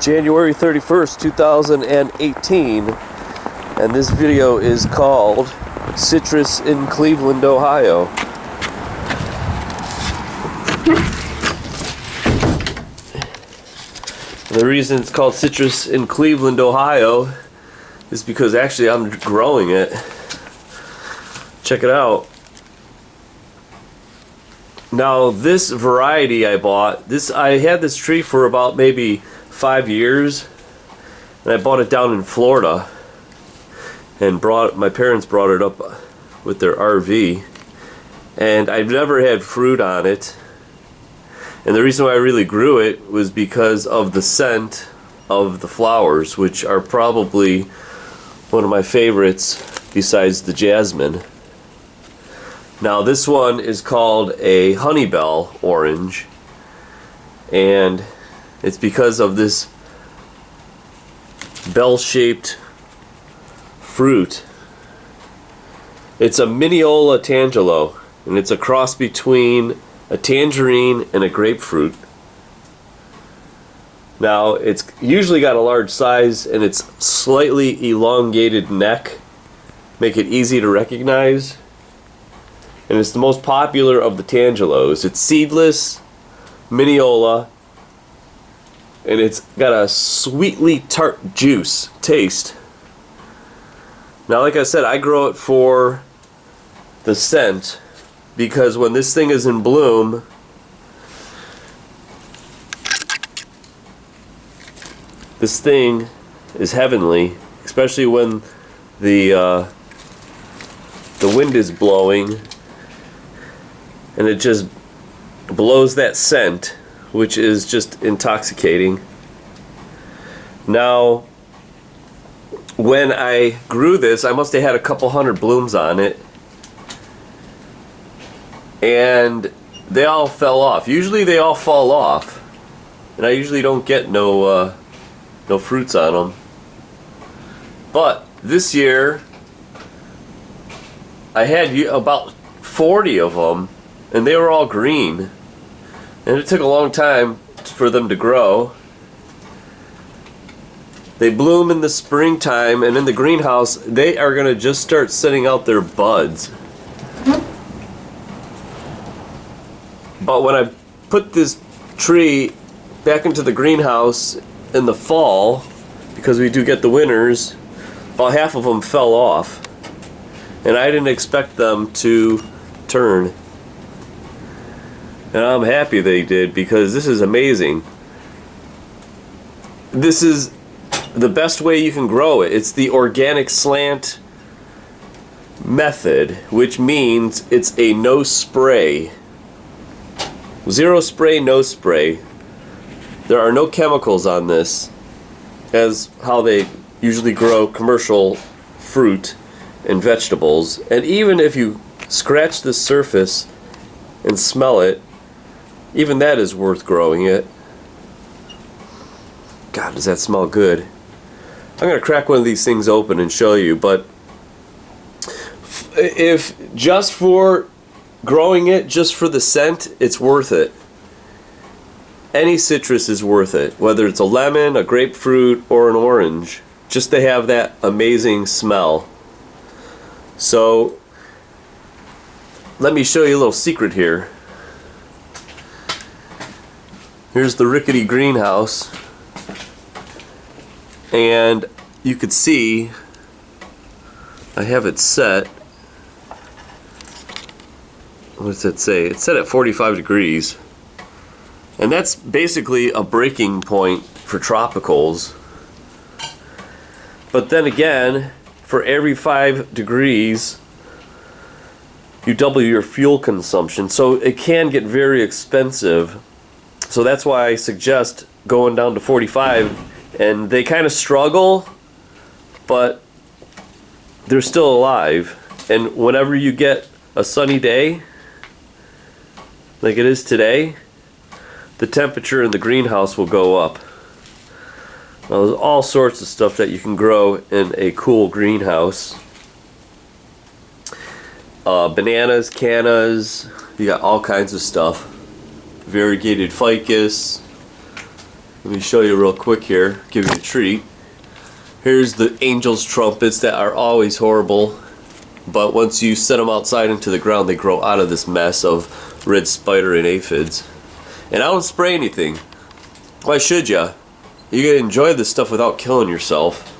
January 31st, 2018, and this video is called Citrus in Cleveland, Ohio. And the reason it's called Citrus in Cleveland, Ohio is because actually I'm growing it. Check it out. Now this variety I bought, I had this tree for about maybe 5 years, and I bought it down in Florida, and my parents brought it up with their RV, and I've never had fruit on it. And the reason why I really grew it was because of the scent of the flowers, which are probably one of my favorites besides the jasmine. Now this one is called a honeybell orange, and it's because of this bell-shaped fruit. It's a Mineola tangelo, and it's a cross between a tangerine and a grapefruit. Now it's usually got a large size, and it's slightly elongated neck, make it easy to recognize. And it's the most popular of the tangelos. It's seedless, Mineola, and it's got a sweetly tart juice taste. Now, like I said, I grow it for the scent, because when this thing is in bloom, this thing is heavenly, especially when the wind is blowing. And it just blows that scent, which is just intoxicating. Now, when I grew this, I must have had a couple hundred blooms on it, and they all fell off. Usually they all fall off, and I usually don't get no fruits on them. But this year, I had about 40 of them, and they were all green, and it took a long time for them to grow. They bloom in the springtime, and in the greenhouse they are going to just start sending out their buds. But when I put this tree back into the greenhouse in the fall, because we do get the winters, about half of them fell off, and I didn't expect them to turn. And I'm happy they did, because this is amazing. This is the best way you can grow it. It's the organic slant method, which means it's a no spray. Zero spray, no spray. There are no chemicals on this, as how they usually grow commercial fruit and vegetables. And even if you scratch the surface and smell it, even that is worth growing it. God, does that smell good. I'm going to crack one of these things open and show you, but if just for growing it, just for the scent, it's worth it. Any citrus is worth it, whether it's a lemon, a grapefruit, or an orange, just to have that amazing smell. So, let me show you a little secret here. Here's the rickety greenhouse, and you could see I have it set. What does it say? It's set at 45 degrees, and that's basically a breaking point for tropicals. But then again, for every 5 degrees you double your fuel consumption, so it can get very expensive. So that's why I suggest going down to 45, and they kind of struggle, but they're still alive. And whenever you get a sunny day, like it is today, the temperature in the greenhouse will go up. Now, there's all sorts of stuff that you can grow in a cool greenhouse. Bananas, cannas, you got all kinds of stuff. Variegated ficus, Let me show you real quick here, give you a treat. Here's the angel's trumpets that are always horrible, but once you set them outside into the ground, they grow out of this mess of red spider and aphids. And I don't spray anything. Why should ya? You gotta enjoy this stuff without killing yourself.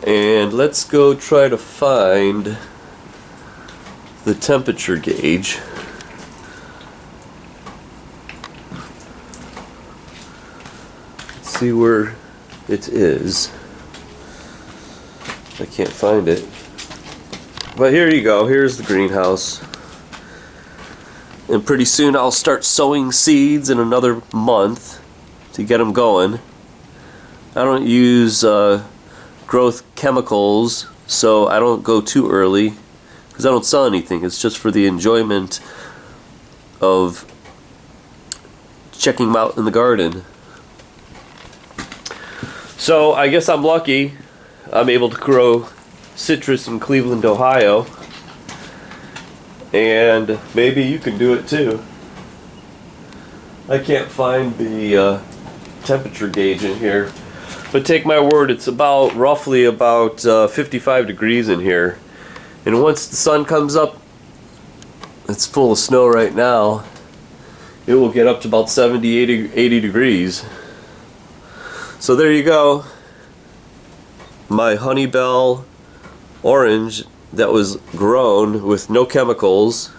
And let's go try to find the temperature gauge. Let's see where it is. I can't find it. But here you go, here's the greenhouse. And pretty soon I'll start sowing seeds in another month to get them going. I don't use growth chemicals, so I don't go too early because I don't sell anything. It's just for the enjoyment of checking them out in the garden. So I guess I'm lucky. I'm able to grow citrus in Cleveland, Ohio. And maybe you can do it too. I can't find the temperature gauge in here, but take my word, it's roughly about 55 degrees in here. And once the sun comes up, it's full of snow right now, it will get up to about 70, 80 degrees. So there you go. My Honeybell orange that was grown with no chemicals,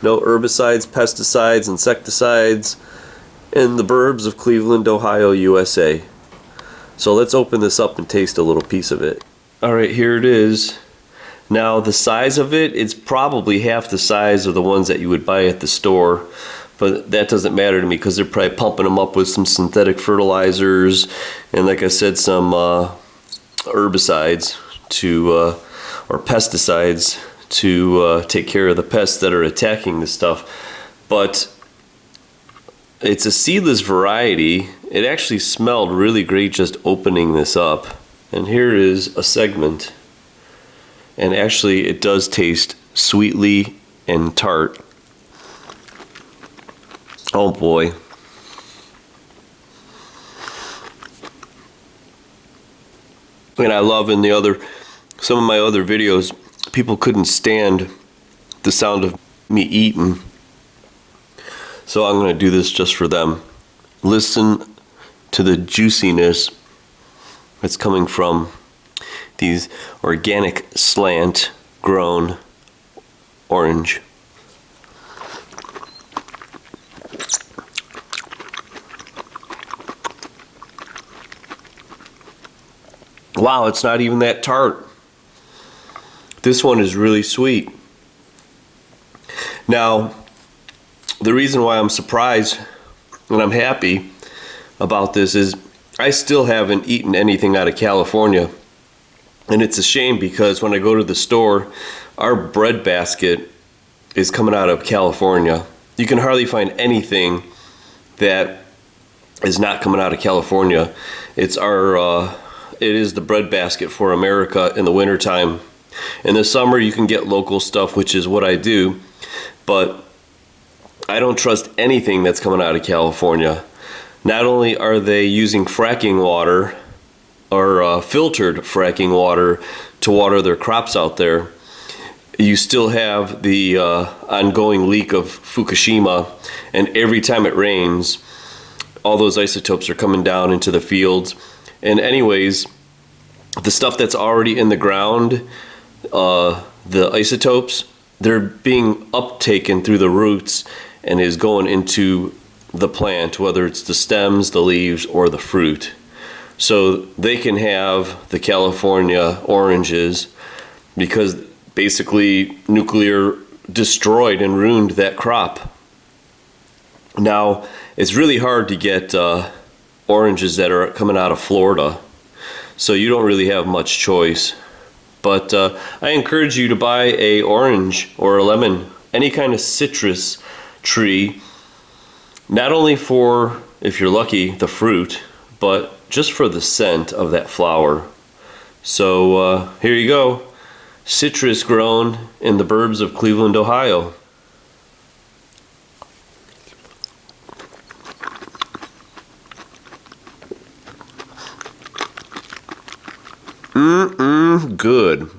no herbicides, pesticides, insecticides, in the burbs of Cleveland, Ohio, USA. So let's open this up and taste a little piece of it. Alright, here it is. Now the size of it, it's probably half the size of the ones that you would buy at the store, but that doesn't matter to me because they're probably pumping them up with some synthetic fertilizers and, like I said, some herbicides to or pesticides to take care of the pests that are attacking this stuff. But it's a seedless variety. It actually smelled really great just opening this up. And here is a segment. And actually it does taste sweetly and tart. Oh boy. And I love in some of my other videos, people couldn't stand the sound of me eating. So I'm going to do this just for them. Listen to the juiciness that's coming from these organic Slant grown orange. Wow, it's not even that tart. This one is really sweet. Now, the reason why I'm surprised and I'm happy about this is I still haven't eaten anything out of California. And it's a shame because when I go to the store, our bread basket is coming out of California. You can hardly find anything that is not coming out of California. It is the bread basket for America in the wintertime. In the summer you can get local stuff, which is what I do, but I don't trust anything that's coming out of California. Not only are they using fracking water or filtered fracking water to water their crops out there, you still have the ongoing leak of Fukushima, and every time it rains all those isotopes are coming down into the fields. And anyways, the stuff that's already in the ground, the isotopes, they're being uptaken through the roots and is going into the plant, whether it's the stems, the leaves, or the fruit. So they can have the California oranges because basically nuclear destroyed and ruined that crop. Now, it's really hard to get oranges that are coming out of Florida, so you don't really have much choice. But I encourage you to buy a orange or a lemon, any kind of citrus tree, not only for, if you're lucky, the fruit, but just for the scent of that flower. So here you go, citrus grown in the burbs of Cleveland, Ohio. Good.